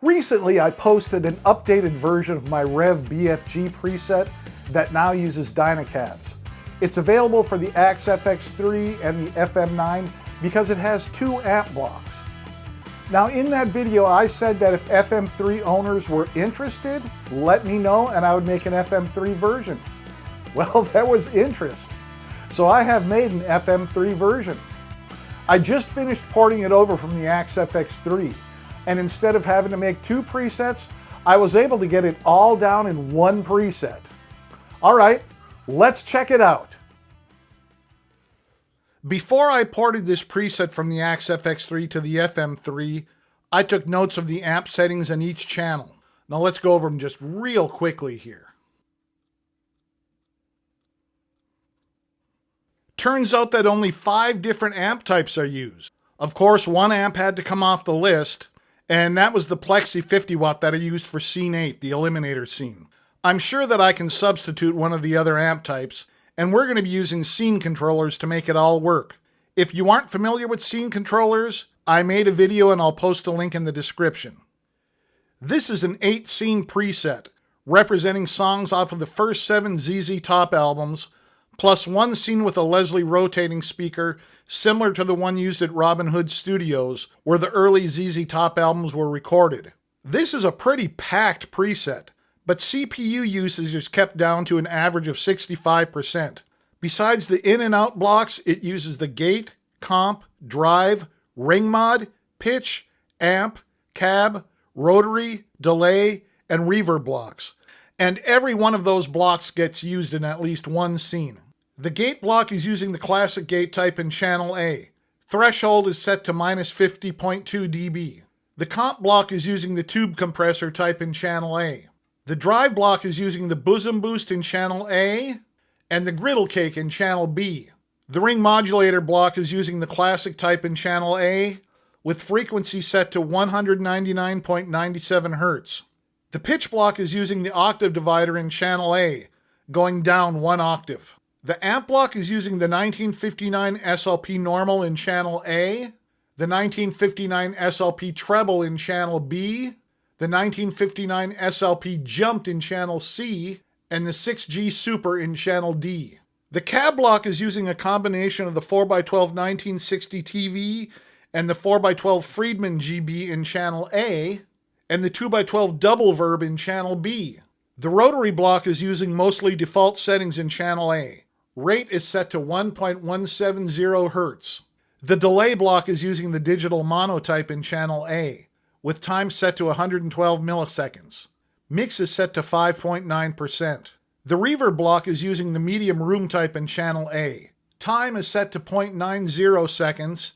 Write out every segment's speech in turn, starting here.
Recently, I posted an updated version of my Rev BFG preset that now uses Dynacabs. It's available for the Axe FX3 and the FM9 because it has 2 amp blocks. Now in that video I said that if FM3 owners were interested, let me know and I would make an FM3 version. Well, there was interest. So I have made an FM3 version. I just finished porting it over from the Axe FX3, and instead of having to make 2 presets, I was able to get it all down in 1 preset. All right, let's check it out. Before I ported this preset from the Axe FX3 to the FM3, I took notes of the amp settings on each channel. Now let's go over them just real quickly here. Turns out that only 5 different amp types are used. Of course, 1 amp had to come off the list, and that was the Plexi 50 watt that I used for scene 8, the eliminator scene. I'm sure that I can substitute one of the other amp types, and we're going to be using scene controllers to make it all work. If you aren't familiar with scene controllers, I made a video and I'll post a link in the description. This is an 8 scene preset, representing songs off of the first 7 ZZ Top albums, plus 1 scene with a Leslie rotating speaker, similar to the one used at Robin Hood Studios, where the early ZZ Top albums were recorded. This is a pretty packed preset, but CPU usage is kept down to an average of 65%. Besides the in and out blocks, it uses the gate, comp, drive, ring mod, pitch, amp, cab, rotary, delay, and reverb blocks. And every one of those blocks gets used in at least 1 scene. The gate block is using the classic gate type in channel A. Threshold is set to -50.2 dB. The comp block is using the tube compressor type in channel A. The drive block is using the bosom boost in channel A and the griddle cake in channel B. The ring modulator block is using the classic type in channel A with frequency set to 199.97 Hz. The pitch block is using the octave divider in channel A, going down 1 octave. The amp block is using the 1959 SLP normal in channel A, the 1959 SLP treble in channel B, the 1959 SLP jumped in channel C, and the 6G super in channel D. The cab block is using a combination of the 4x12 1960 TV and the 4x12 Friedman GB in channel A, and the 2x12 double verb in channel B. The rotary block is using mostly default settings in channel A. Rate is set to 1.170 Hz. The delay block is using the digital monotype in channel A, with time set to 112 milliseconds. Mix is set to 5.9%. The reverb block is using the medium room type in channel A. Time is set to 0.90 seconds,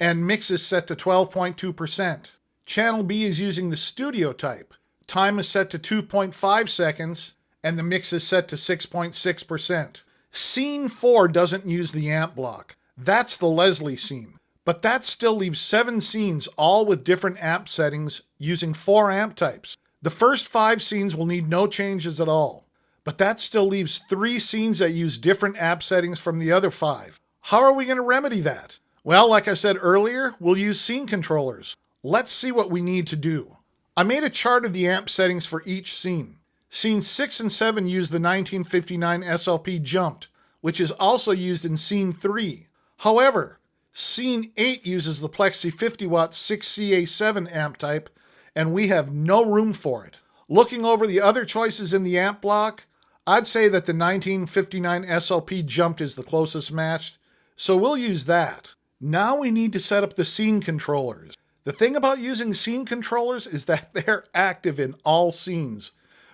and mix is set to 12.2%. Channel B is using the studio type. Time is set to 2.5 seconds, and the mix is set to 6.6%. Scene 4 doesn't use the amp block. That's the Leslie scene. But that still leaves 7 scenes, all with different amp settings, using 4 amp types. The first 5 scenes will need no changes at all. But that still leaves 3 scenes that use different amp settings from the other 5. How are we going to remedy that? Well, like I said earlier, we'll use scene controllers. Let's see what we need to do. I made a chart of the amp settings for each scene. Scenes 6 and 7 use the 1959 SLP jumped, which is also used in Scene 3. However, Scene 8 uses the Plexi 50 watt 6CA7 amp type, and we have no room for it. Looking over the other choices in the amp block, I'd say that the 1959 SLP jumped is the closest matched, so we'll use that. Now we need to set up the scene controllers. The thing about using scene controllers is that they're active in all scenes,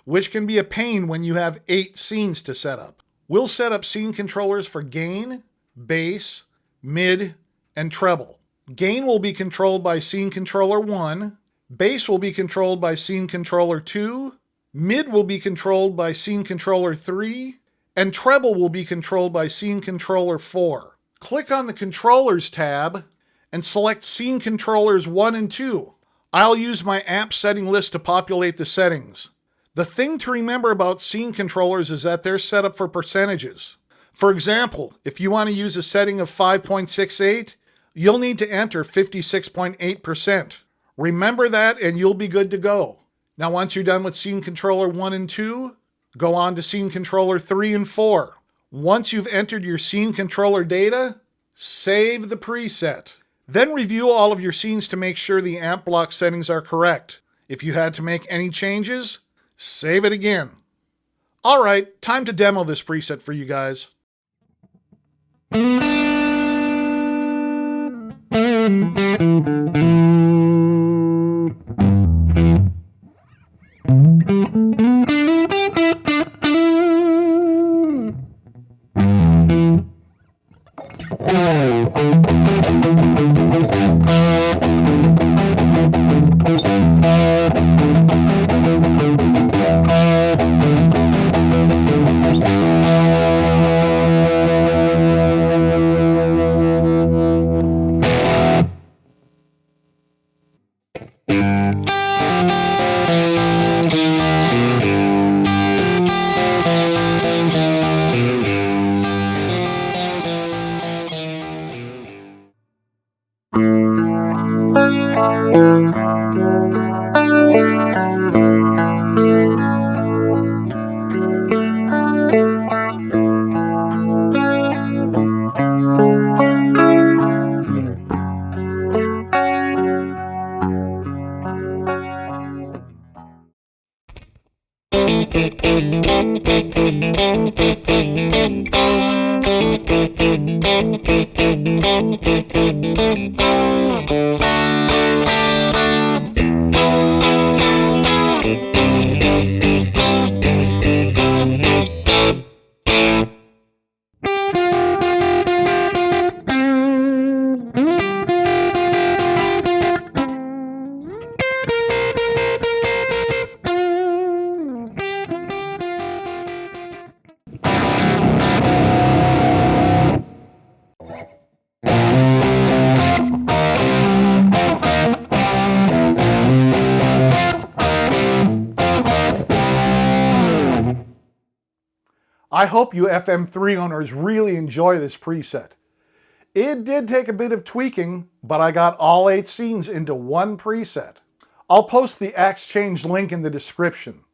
which can be a pain when you have 8 scenes to set up. We'll set up scene controllers for gain, bass, mid, and treble. Gain will be controlled by scene controller 1, bass will be controlled by scene controller 2, mid will be controlled by scene controller 3, and treble will be controlled by scene controller 4. Click on the Controllers tab and select Scene Controllers 1 and 2. I'll use my amp setting list to populate the settings. The thing to remember about scene controllers is that they're set up for percentages. For example, if you want to use a setting of 5.68, you'll need to enter 56.8%. Remember that and you'll be good to go. Now once you're done with Scene Controller 1 and 2, go on to Scene Controller 3 and 4. Once you've entered your scene controller data, save the preset. Then review all of your scenes to make sure the amp block settings are correct. If you had to make any changes, save it again. Alright, time to demo this preset for you guys. I hope you FM3 owners really enjoy this preset. It did take a bit of tweaking, but I got all 8 scenes into one preset. I'll post the Exchange link in the description.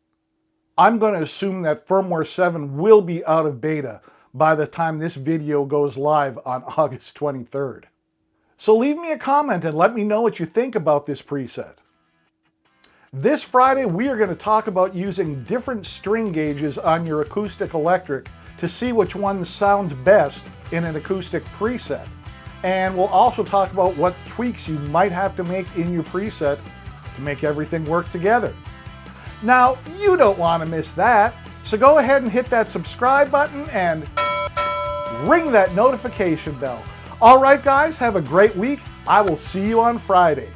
I'm going to assume that firmware 7 will be out of beta by the time this video goes live on August 23rd. So leave me a comment and let me know what you think about this preset. This Friday, we are going to talk about using different string gauges on your acoustic electric to see which one sounds best in an acoustic preset. And we'll also talk about what tweaks you might have to make in your preset to make everything work together. Now, you don't want to miss that, so go ahead and hit that subscribe button and ring that notification bell. All right, guys, have a great week. I will see you on Friday.